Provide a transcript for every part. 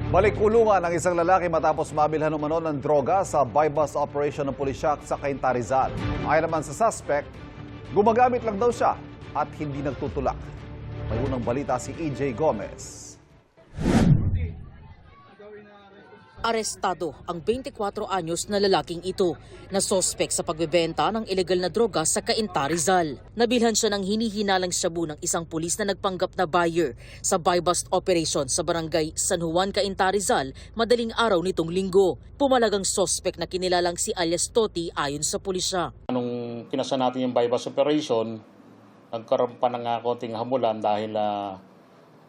Balik kulungan ang isang lalaki matapos mabilhan umano ng droga sa buy-bust operation ng pulisya sa Cainta, Rizal. Ayon naman sa suspect, gumagamit lang daw siya at hindi nagtutulak. May unang balita si EJ Gomez. Arestado ang 24 anyos na lalaking ito na sospek sa pagbebenta ng ilegal na droga sa Cainta, Rizal. Nabilhan siya ng hinihinalang shabu ng isang pulis na nagpanggap na buyer sa buy-bust operation sa barangay San Juan, Cainta, Rizal madaling araw nitong linggo. Pumalagang sospek na kinilalang si alias Toti ayon sa pulisya. Nung kinasa natin yung buy-bust operation, nagkaroon pa ng konting hamulan dahil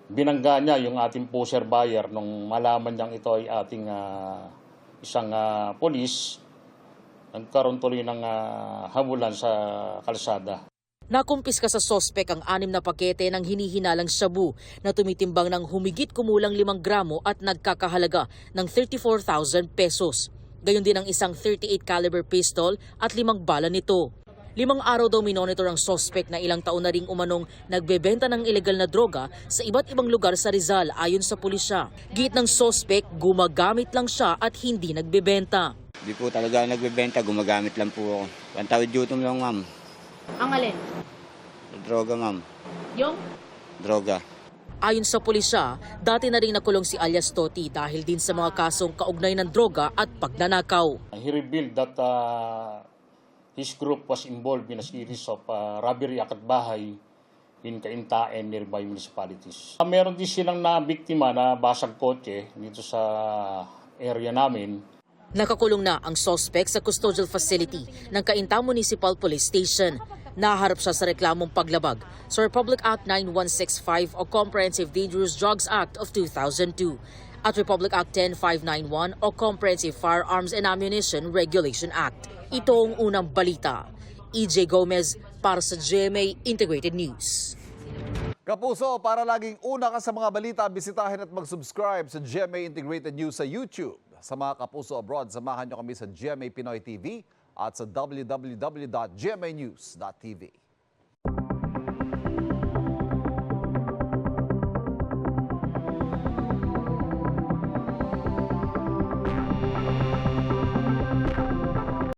binangga niya yung ating pusher buyer nung malaman niyang ito ay ating isang polis. Nagkaroon tuloy ng hamulan sa kalsada. Nakumpiska sa sospek ang 6 na pakete ng hinihinalang shabu na tumitimbang ng humigit kumulang 5 gramo at nagkakahalaga ng 34,000 pesos. Gayon din ang isang 38 caliber pistol at 5 bala nito. 5 araw daw minonitor ang sospek na ilang taon na ring umanong nagbebenta ng ilegal na droga sa iba't ibang lugar sa Rizal ayon sa pulisya. Giit ng sospek, gumagamit lang siya at hindi nagbebenta. Di po talaga nagbebenta, gumagamit lang po ako. Pantawid yutom lang, ma'am. Ang alin? Droga, ma'am. Yung? Droga. Ayon sa pulisya, dati na rin nakulong si alias Toti dahil din sa mga kasong kaugnay ng droga at pagnanakaw. He revealed that his group was involved in a series of robbery at bahay in Cainta and nearby municipalities. Meron din silang na-biktima na basag kotse dito sa area namin. Nakakulong na ang suspect sa custodial facility ng Cainta Municipal Police Station. Naharap siya sa reklamong paglabag sa Republic Act 9165 o Comprehensive Dangerous Drugs Act of 2002 at Republic Act 10591 o Comprehensive Firearms and Ammunition Regulation Act. Ito ang unang balita. EJ Gomez para sa GMA Integrated News. Kapuso, para laging una ka sa mga balita, bisitahin at mag-subscribe sa GMA Integrated News sa YouTube. Sa mga kapuso abroad, samahan niyo kami sa GMA Pinoy TV at sa www.gmanews.tv.